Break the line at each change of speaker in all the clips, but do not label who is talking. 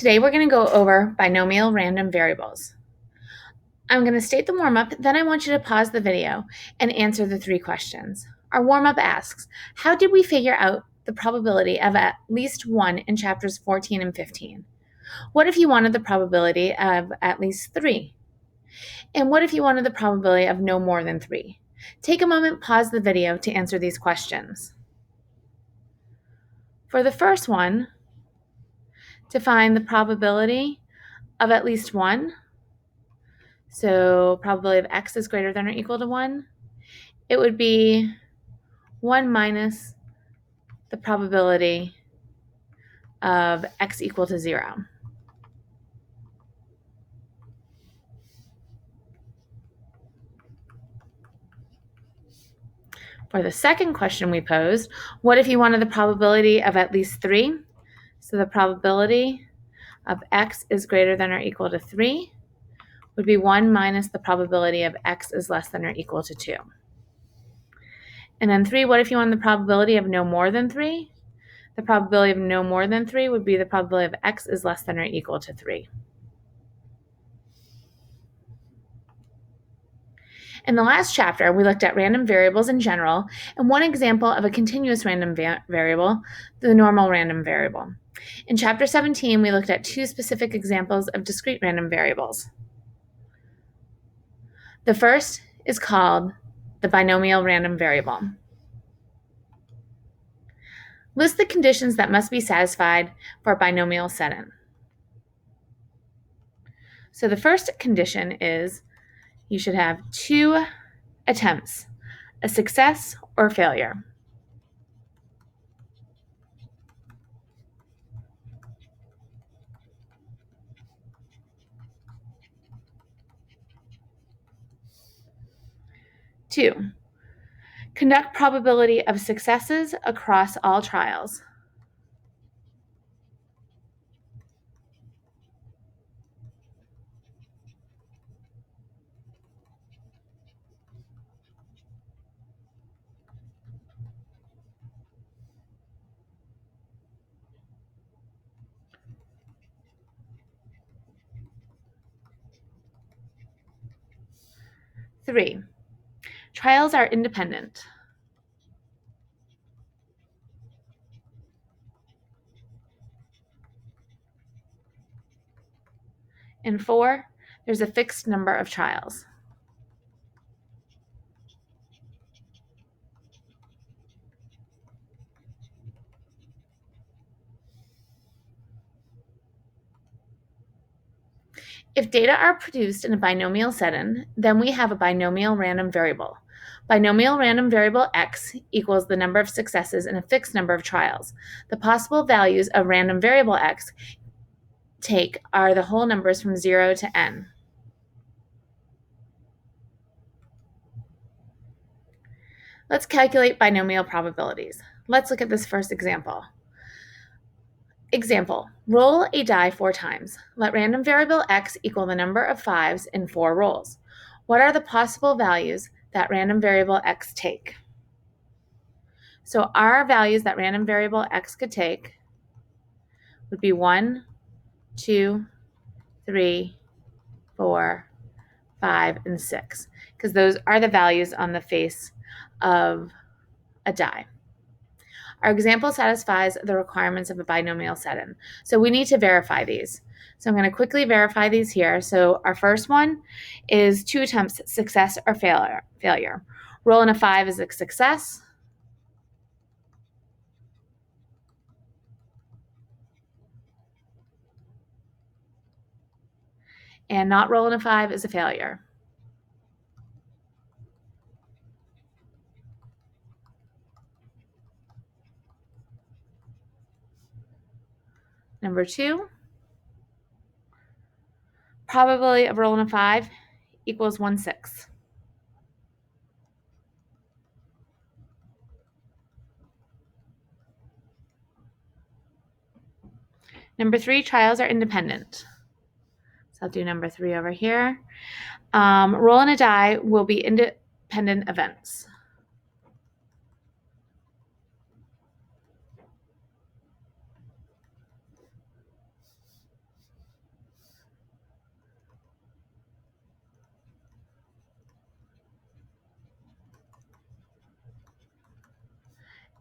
Today we're going to go over binomial random variables. I'm going to state the warm-up, then I want you to pause the video and answer the 3 questions. Our warm-up asks, how did we figure out the probability of at least 1 in chapters 14 and 15? What if you wanted the probability of at least 3? And what if you wanted the probability of no more than 3? Take a moment, pause the video to answer these questions. For the first one, to find the probability of at least 1, so probability of x is greater than or equal to 1, it would be 1 minus the probability of x equal to 0. For the second question we posed, what if you wanted the probability of at least 3? So the probability of x is greater than or equal to 3 would be 1 minus the probability of x is less than or equal to 2. And then 3, what if you want the probability of no more than 3? The probability of no more than 3 would be the probability of x is less than or equal to 3. In the last chapter, we looked at random variables in general, and one example of a continuous random variable, the normal random variable. In chapter 17, we looked at 2 specific examples of discrete random variables. The first is called the binomial random variable. List the conditions that must be satisfied for a binomial setting. So the first condition is you should have 2 attempts, a success or failure. Two, conduct probability of successes across all trials. Three, trials are independent. And 4, there's a fixed number of trials. If data are produced in a binomial setting, then we have a binomial random variable. Binomial random variable x equals the number of successes in a fixed number of trials. The possible values of random variable x take are the whole numbers from 0 to n. Let's calculate binomial probabilities. Let's look at this first example. Example, roll a die 4 times. Let random variable x equal the number of 5s in 4 rolls. What are the possible values that random variable x take? So our values that random variable x could take would be 1, 2, 3, 4, 5, and 6, because those are the values on the face of a die. Our example satisfies the requirements of a binomial setting, so we need to verify these. So I'm going to quickly verify these here. So our first one is 2 attempts, success or failure. Rolling a 5 is a success. And not rolling a 5 is a failure. Number 2, probability of rolling a 5 equals 1/6. Number 3, trials are independent. So I'll do number 3 over here. Rolling a die will be independent events.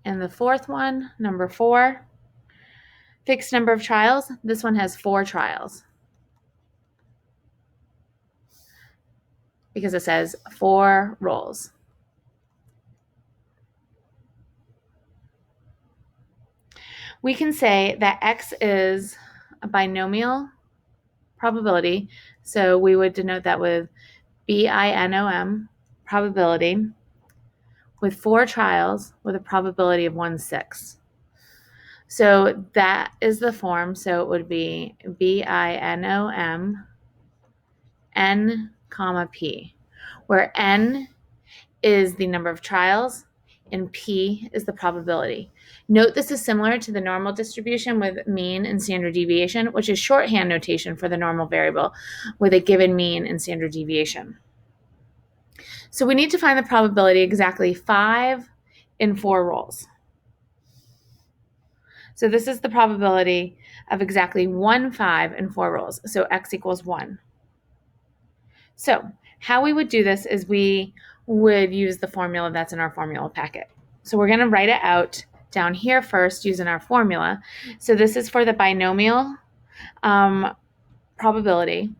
And the fourth one, number 4, fixed number of trials. This one has 4 trials because it says 4 rolls. We can say that X is a binomial probability. So we would denote that with BINOM, probability, with 4 trials with a probability of 1/6. So that is the form. So it would be BINOM N comma P, where N is the number of trials and P is the probability. Note this is similar to the normal distribution with mean and standard deviation, which is shorthand notation for the normal variable with a given mean and standard deviation. So we need to find the probability exactly 5 in 4 rolls. So this is the probability of exactly 1 5 in 4 rolls. So X equals 1. So how we would do this is we would use the formula that's in our formula packet. So we're going to write it out down here first using our formula. So this is for the binomial probability.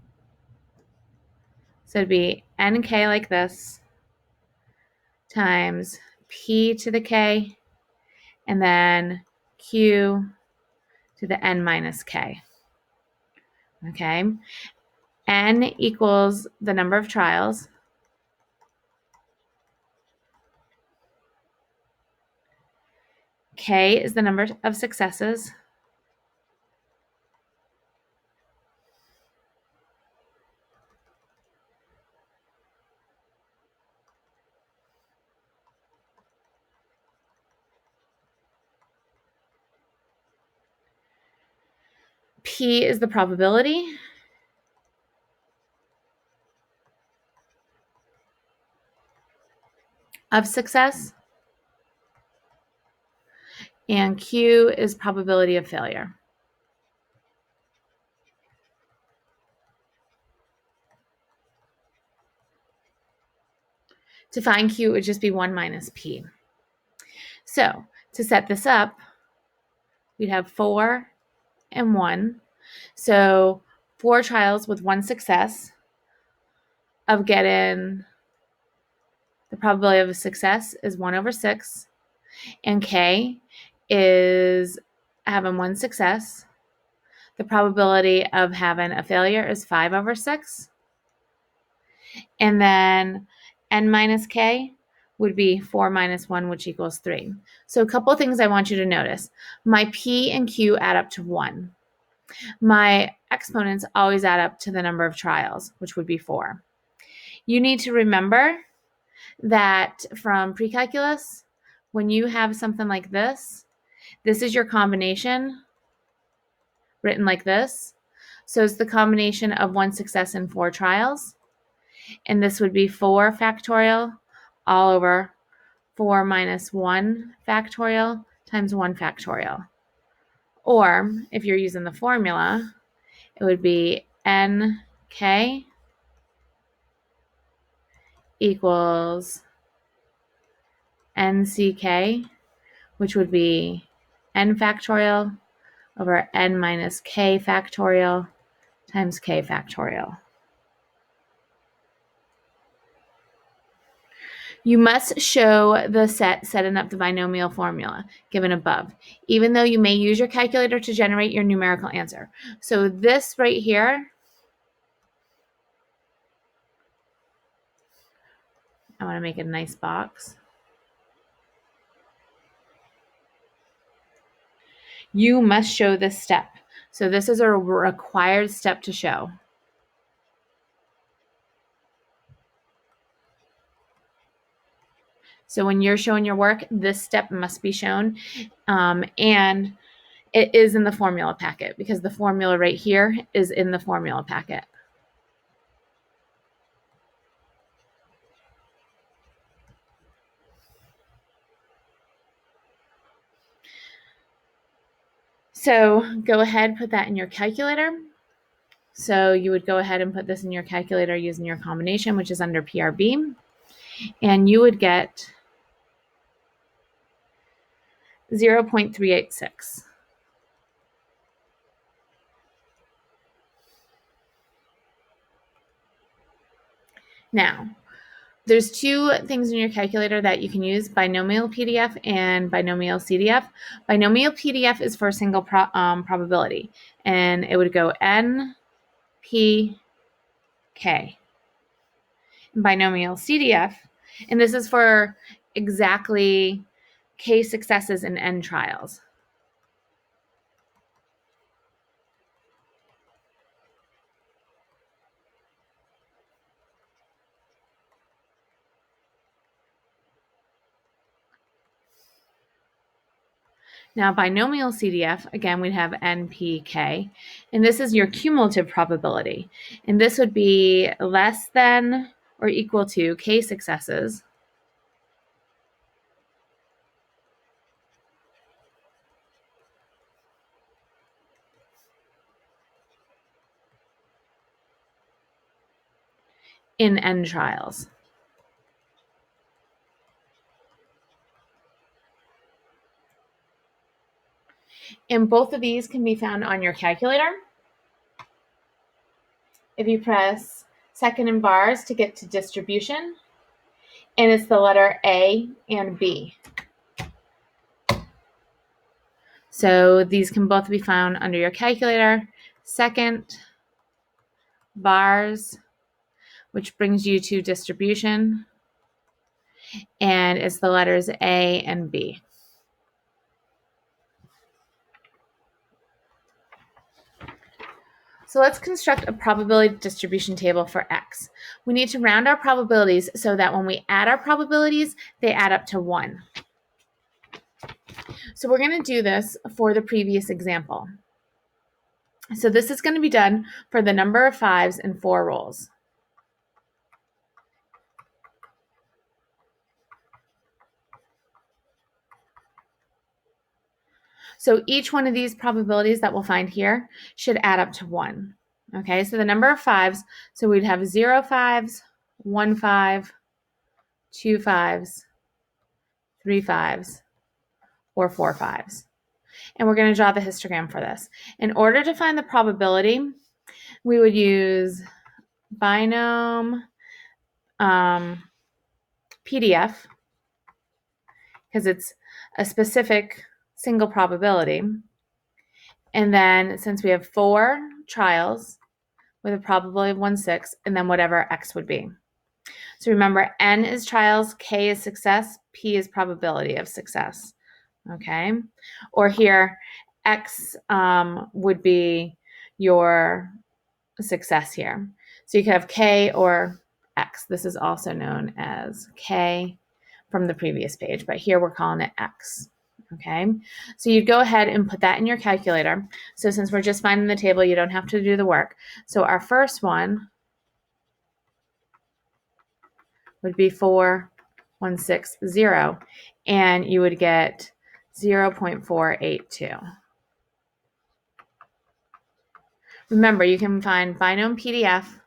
So it'd be nk like this times p to the k and then q to the n minus k. Okay. N equals the number of trials. K is the number of successes. P is the probability. Of success. And Q is probability of failure. To find Q, it would just be 1 minus P. So to set this up, we'd have 4 and 1. So 4 trials with 1 success of getting the probability of a success is 1/6. And K is having 1 success. The probability of having a failure is 5/6. And then N minus K would be 4 minus 1, which equals 3. So a couple things I want you to notice. My P and Q add up to 1. My exponents always add up to the number of trials, which would be 4. You need to remember that from pre-calculus, when you have something like this is your combination written like this. So it's the combination of 1 success and 4 trials. And this would be 4 factorial all over 4 minus 1 factorial times 1 factorial. Or if you're using the formula, it would be nk equals nck, which would be n factorial over n minus k factorial times k factorial. You must show the setting up the binomial formula given above, even though you may use your calculator to generate your numerical answer. So this right here, I want to make a nice box. You must show this step. So this is a required step to show. So when you're showing your work, this step must be shown. And it is in the formula packet because the formula right here is in the formula packet. So go ahead, put that in your calculator. So you would go ahead and put this in your calculator using your combination, which is under PRB. And you would get 0.386. Now, there's two things in your calculator that you can use, binomial PDF and binomial CDF. Binomial PDF is for a single probability, and it would go N, P, K. Binomial CDF, and this is for exactly K successes and N trials. Now, binomial CDF, again, we'd have NPK, and this is your cumulative probability. And this would be less than or equal to K successes in N trials. And both of these can be found on your calculator. If you press second in bars to get to distribution, and it's the letter A and B. So these can both be found under your calculator. Second, bars, which brings you to distribution, and it's the letters A and B. So let's construct a probability distribution table for X. We need to round our probabilities so that when we add our probabilities, they add up to 1. So we're going to do this for the previous example. So this is going to be done for the number of 5s in 4 rows. So each one of these probabilities that we'll find here should add up to 1. Okay, so the number of 5s, so we'd have 0 5s, 1 5, 2 5s, 3 5s, or 4 5s. And we're going to draw the histogram for this. In order to find the probability, we would use binom PDF, because it's a specific single probability. And then since we have 4 trials with a probability of 1/6, and then whatever X would be. So remember, N is trials, K is success, P is probability of success. Okay, or here, X would be your success here. So you could have K or X. This is also known as K from the previous page, but here we're calling it X. Okay, so you'd go ahead and put that in your calculator. So since we're just finding the table, you don't have to do the work. So our first one would be 4,160, and you would get 0.482. Remember, you can find binom PDF,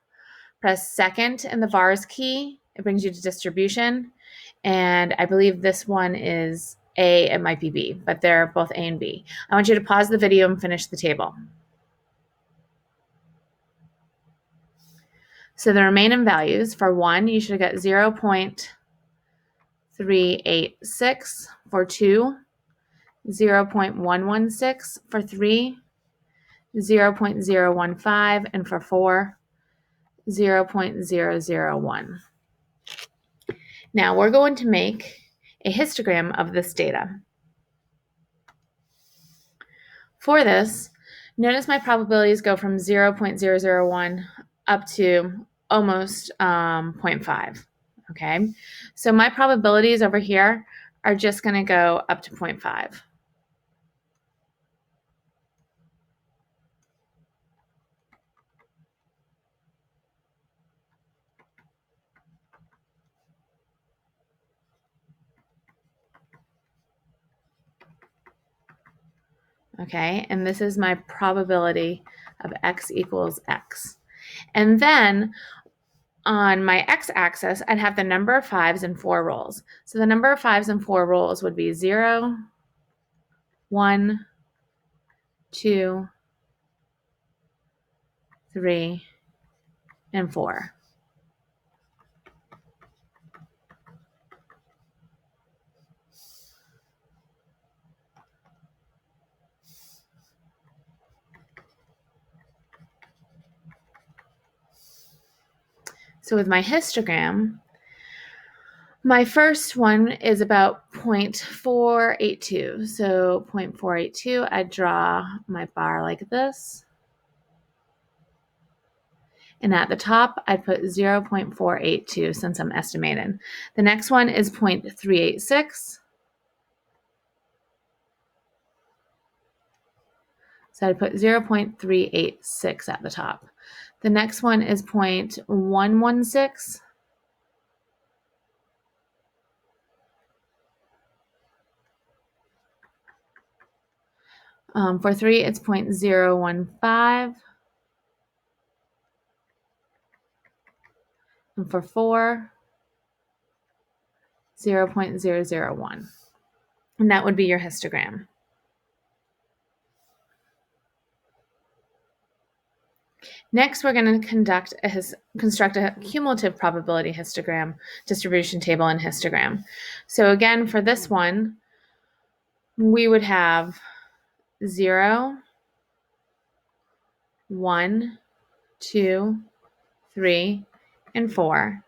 press second in the vars key. It brings you to distribution. And I believe this one is A, it might be B, but they're both A and B. I want you to pause the video and finish the table. So the remaining values for 1, you should get 0.386 for 2, 0.116 for 3, 0.015, and for 4, 0.001. Now we're going to make a histogram of this data. For this, notice my probabilities go from 0.001 up to almost 0.5. Okay, so my probabilities over here are just going to go up to 0.5. Okay, and this is my probability of X equals X. And then on my x-axis, I'd have the number of 5s in 4 rows. So the number of 5s in 4 rows would be 0, 1, 2, 3, and 4. So with my histogram, my first one is about 0.482. So 0.482, I draw my bar like this. And at the top, I put 0.482 since I'm estimating. The next one is 0.386. So I put 0.386 at the top. The next one is 0.116. For 3, it's 0.015. And for 4, 0.001. And that would be your histogram. Next, we're going to construct a cumulative probability histogram, distribution table, and histogram. So again, for this one, we would have 0, 1, 2, 3, and 4.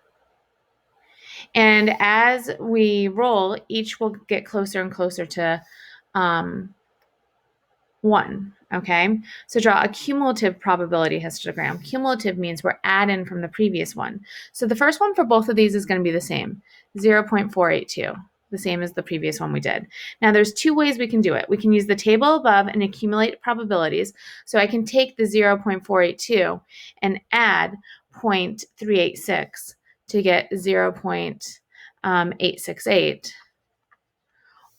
And as we roll, each will get closer and closer to 1, okay? So draw a cumulative probability histogram. Cumulative means we're adding from the previous one. So the first one for both of these is going to be the same, 0.482, the same as the previous one we did. Now there's 2 ways we can do it. We can use the table above and accumulate probabilities. So I can take the 0.482 and add 0.386 to get 0.868.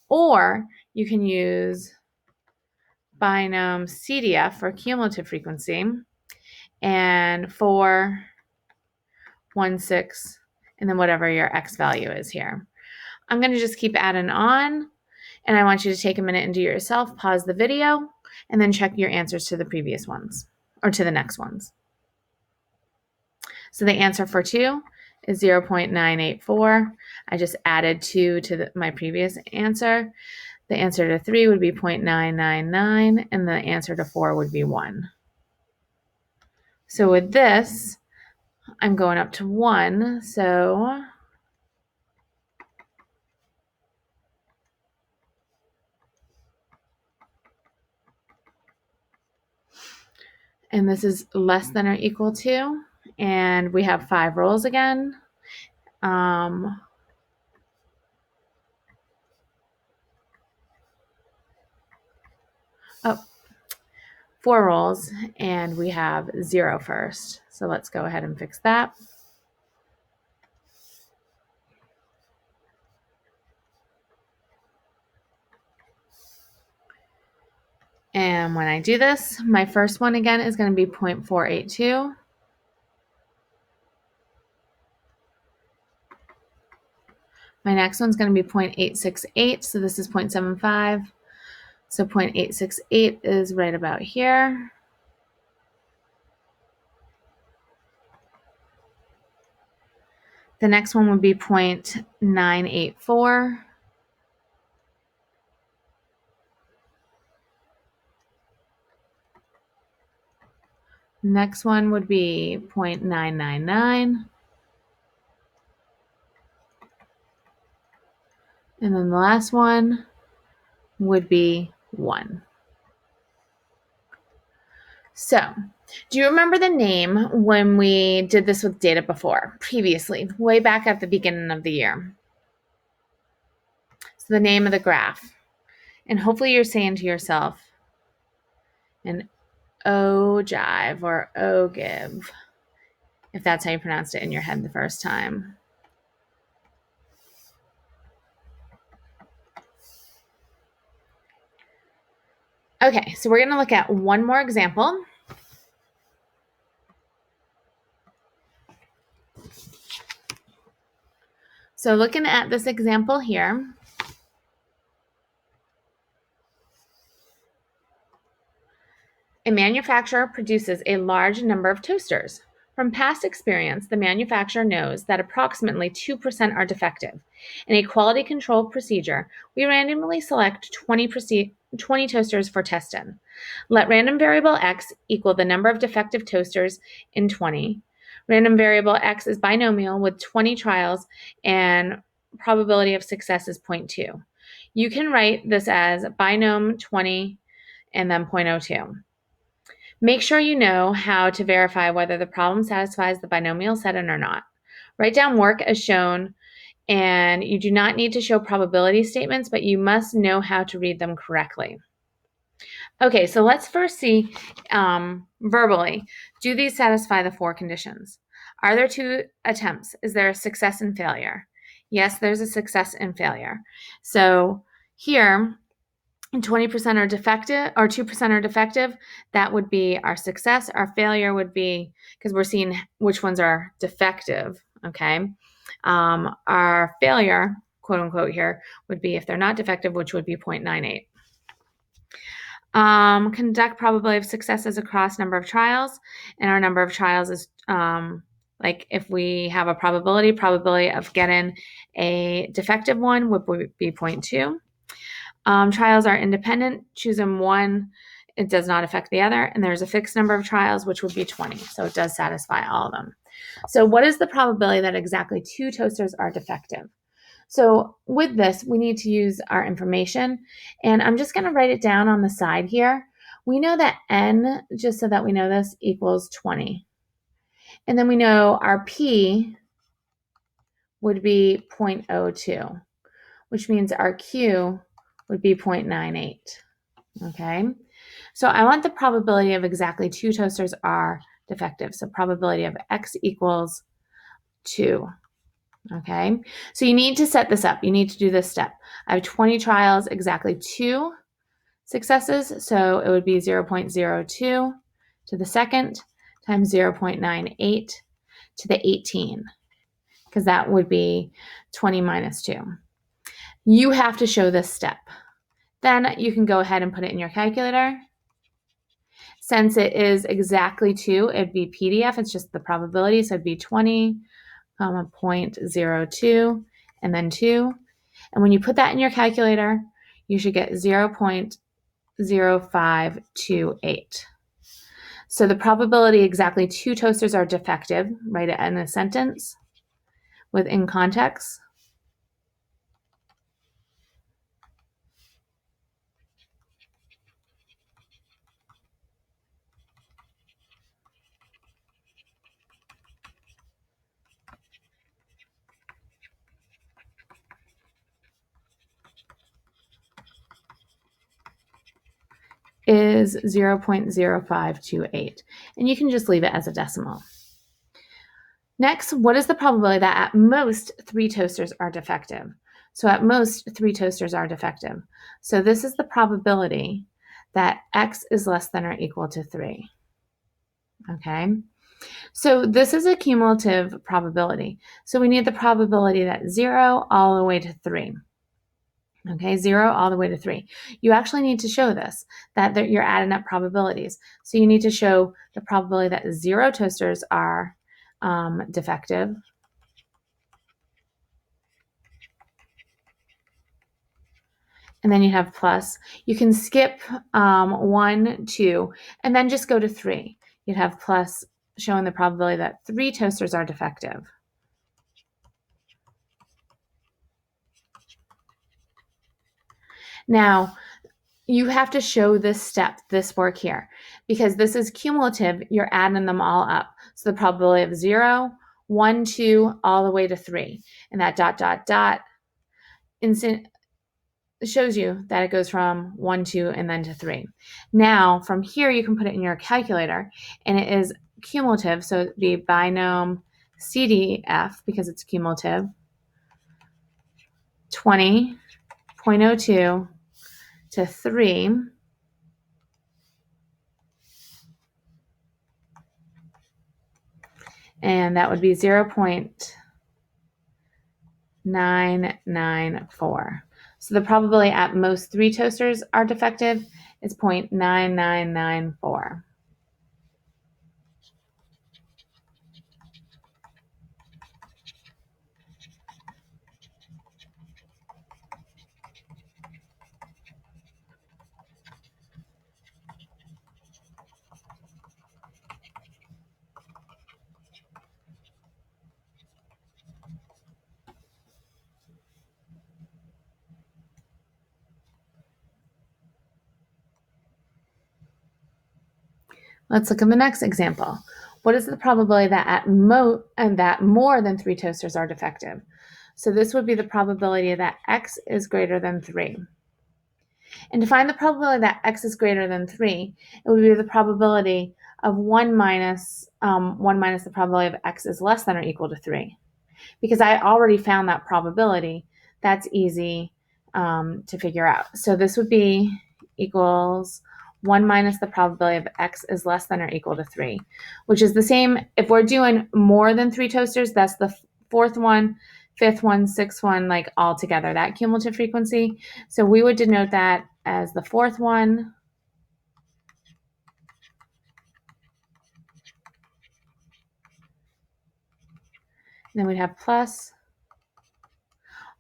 Or you can use Binomial CDF for cumulative frequency, and 4, 1, 6, and then whatever your X value is here. I'm going to just keep adding on, and I want you to take a minute and do it yourself, pause the video, and then check your answers to the previous ones, or to the next ones. So the answer for 2 is 0.984. I just added 2 to my previous answer. The answer to 3 would be 0.999, and the answer to 4 would be 1. So with this, I'm going up to 1, so and this is less than or equal to, and we have 5 rolls again. Oh, 4 rolls, and we have 0 first. So let's go ahead and fix that. And when I do this, my first one again is going to be 0.482. My next one's going to be 0.868, so this is 0.75. So 0.868 is right about here. The next one would be 0.984. Next one would be 0.999. And then the last one would be 1. So, do you remember the name when we did this with data before, previously, way back at the beginning of the year? So the name of the graph. And hopefully you're saying to yourself, an ogive or ogive, if that's how you pronounced it in your head the first time. Okay, so we're going to look at one more example. So looking at this example here, A manufacturer produces a large number of toasters. From past experience, the manufacturer knows that approximately 2% are defective. In a quality control procedure, we randomly select 20 toasters for testing. Let random variable x equal the number of defective toasters in 20. Random variable x is binomial with 20 trials and probability of success is 0.2. You can write this as binom 20 and then 0.02. Make sure you know how to verify whether the problem satisfies the binomial setting or not. Write down work as shown, and you do not need to show probability statements, but you must know how to read them correctly. Okay, so let's first see verbally. Do these satisfy the 4 conditions? Are there 2 attempts? Is there a success and failure? Yes, there's a success and failure. So here, 20% are defective, or 2% are defective. That would be our success. Our failure would be, because we're seeing which ones are defective, okay? Our failure, quote unquote here, would be if they're not defective, which would be 0.98. Conduct probability of successes across number of trials, and our number of trials is like if we have a probability of getting a defective one would be 0.2. Trials are independent. Choosing one, it does not affect the other, and there's a fixed number of trials, which would be 20, so it does satisfy all of them. So what is the probability that exactly 2 toasters are defective? So with this, we need to use our information, and I'm just going to write it down on the side here. We know that n, just so that we know this, equals 20. And then we know our p would be 0.02, which means our q would be 0.98, okay? So I want the probability of exactly 2 toasters are defective. So probability of x equals 2, okay? So you need to set this up. You need to do this step. I have 20 trials, exactly 2 successes. So it would be 0.02 to the second times 0.98 to the 18, because that would be 20 minus 2. You have to show this step. Then you can go ahead and put it in your calculator. Since it is exactly 2, it'd be PDF. It's just the probability. So it'd be 20, 0.02, and then 2. And when you put that in your calculator, you should get 0.0528. So the probability exactly 2 toasters are defective, write it in a sentence within context, is 0.0528. And you can just leave it as a decimal. Next, what is the probability that at most 3 toasters are defective? So at most 3 toasters are defective. So this is the probability that x is less than or equal to 3. Okay, so this is a cumulative probability. So we need the probability that 0 all the way to 3. Okay, 0 all the way to 3. You actually need to show this, that you're adding up probabilities. So you need to show the probability that 0 toasters are defective. And then you have plus. You can skip 1, 2, and then just go to 3. You'd have plus showing the probability that 3 toasters are defective. Now, you have to show this step, this work here, because this is cumulative. You're adding them all up. So the probability of 0, 1, 2, all the way to 3. And that dot, dot, dot shows you that it goes from 1, 2, and then to 3. Now, from here, you can put it in your calculator, and it is cumulative. So it'd be binom CDF, because it's cumulative, 20.02 to 3. And that would be 0.994. So the probability at most 3 toasters are defective is 0.9994. Let's look at the next example. What is the probability that that more than 3 toasters are defective? So this would be the probability that x is greater than 3. And to find the probability that x is greater than 3, it would be the probability of 1 minus the probability of x is less than or equal to 3. Because I already found that probability, that's easy to figure out. So this would be equals 1 minus the probability of x is less than or equal to 3, which is the same. If we're doing more than 3 toasters, that's the fourth one, fifth one, sixth one, like all together, that cumulative frequency. So we would denote that as the fourth one, and then we'd have plus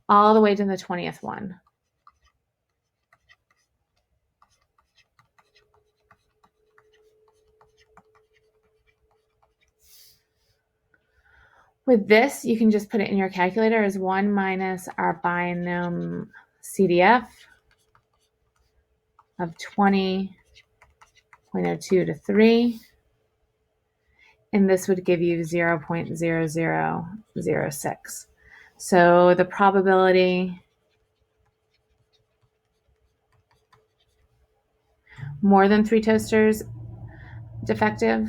all the way to the 20th one. With this, you can just put it in your calculator as 1 minus our binomial CDF of 20.02 to 3. And this would give you 0.0006. So the probability more than 3 toasters defective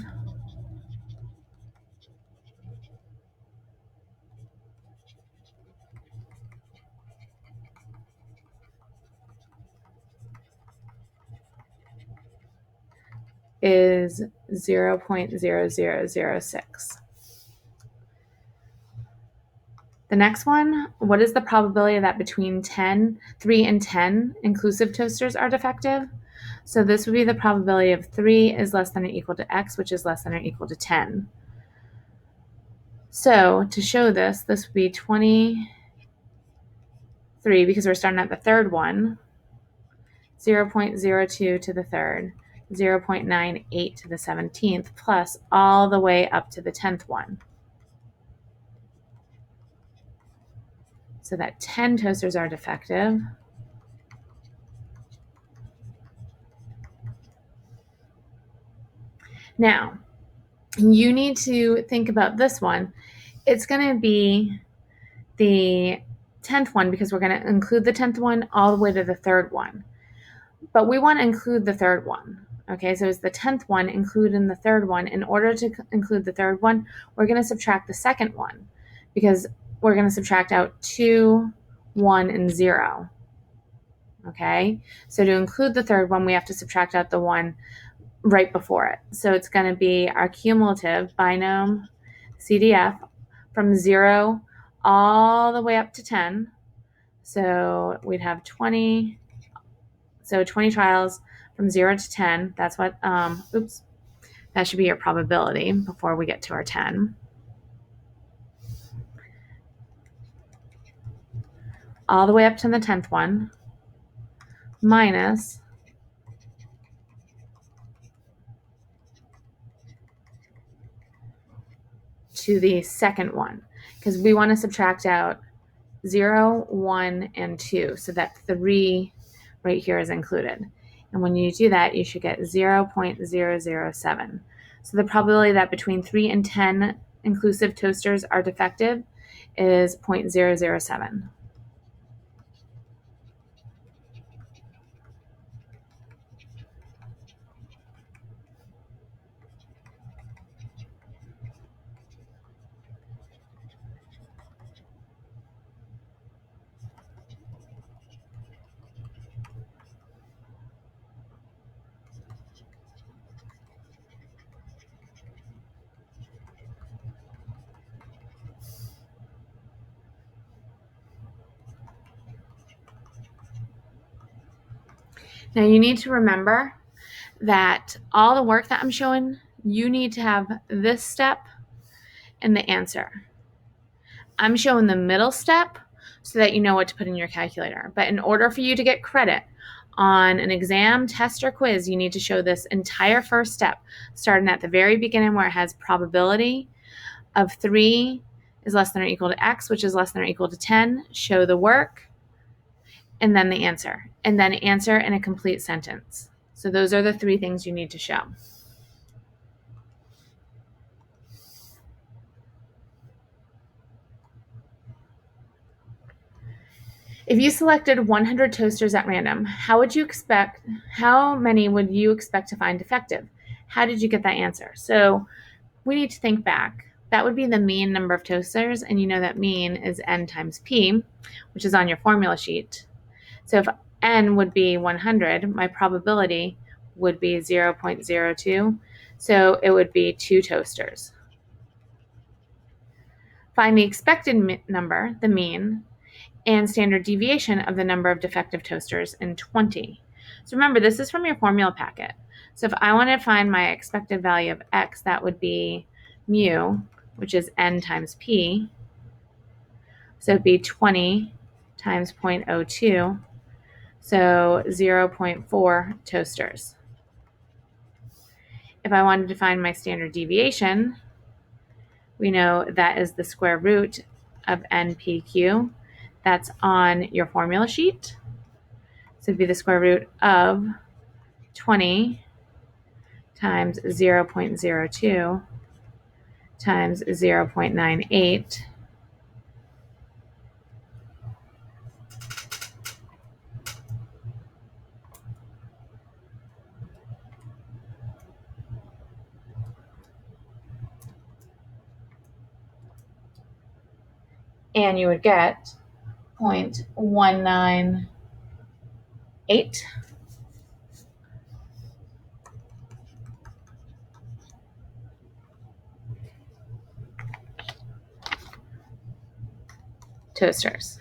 is 0.0006. The next one, what is the probability that between 3 and 10 inclusive toasters are defective? So this would be the probability of 3 is less than or equal to x, which is less than or equal to 10. So to show this, this would be 23, because we're starting at the third one, 0.02 to the third, 0.98 to the 17th, plus all the way up to the 10th one. So that 10 toasters are defective. Now, you need to think about this one. It's going to be the 10th one, because we're going to include the 10th one all the way to the third one. But we want to include the third one. Okay, so it's the 10th one included in the third one. In order to include the third one, we're going to subtract the second one, because we're going to subtract out 2, 1, and 0. Okay, so to include the third one, we have to subtract out the one right before it. So it's going to be our cumulative binomial CDF from 0 all the way up to 10. So we'd have 20. So 20 trials from 0 to 10. That's what, that should be your probability before we get to our 10. All the way up to the 10th one, minus to the second one, because we want to subtract out 0, 1, and 2, so that 3 right here is included. And when you do that, you should get 0.007. So the probability that between 3 and 10 inclusive toasters are defective is 0.007. Now you need to remember that all the work that I'm showing, you need to have this step and the answer. I'm showing the middle step so that you know what to put in your calculator. But in order for you to get credit on an exam, test, or quiz, you need to show this entire first step, starting at the very beginning where it has probability of 3 is less than or equal to x, which is less than or equal to 10. Show the work, and then the answer. And then answer in a complete sentence. So those are the 3 things you need to show. If you selected 100 toasters at random, how many would you expect to find defective? How did you get that answer? So we need to think back. That would be the mean number of toasters, and you know that mean is n times p, which is on your formula sheet. So if n would be 100, my probability would be 0.02, so it would be 2 toasters. Find the expected number, the mean, and standard deviation of the number of defective toasters in 20. So remember, this is from your formula packet. So if I want to find my expected value of x, that would be mu, which is n times p. So it'd be 20 times 0.02, so 0.4 toasters. If I wanted to find my standard deviation, we know that is the square root of npq. That's on your formula sheet. So it'd be the square root of 20 times 0.02 times 0.98. And you would get 0.198 toasters.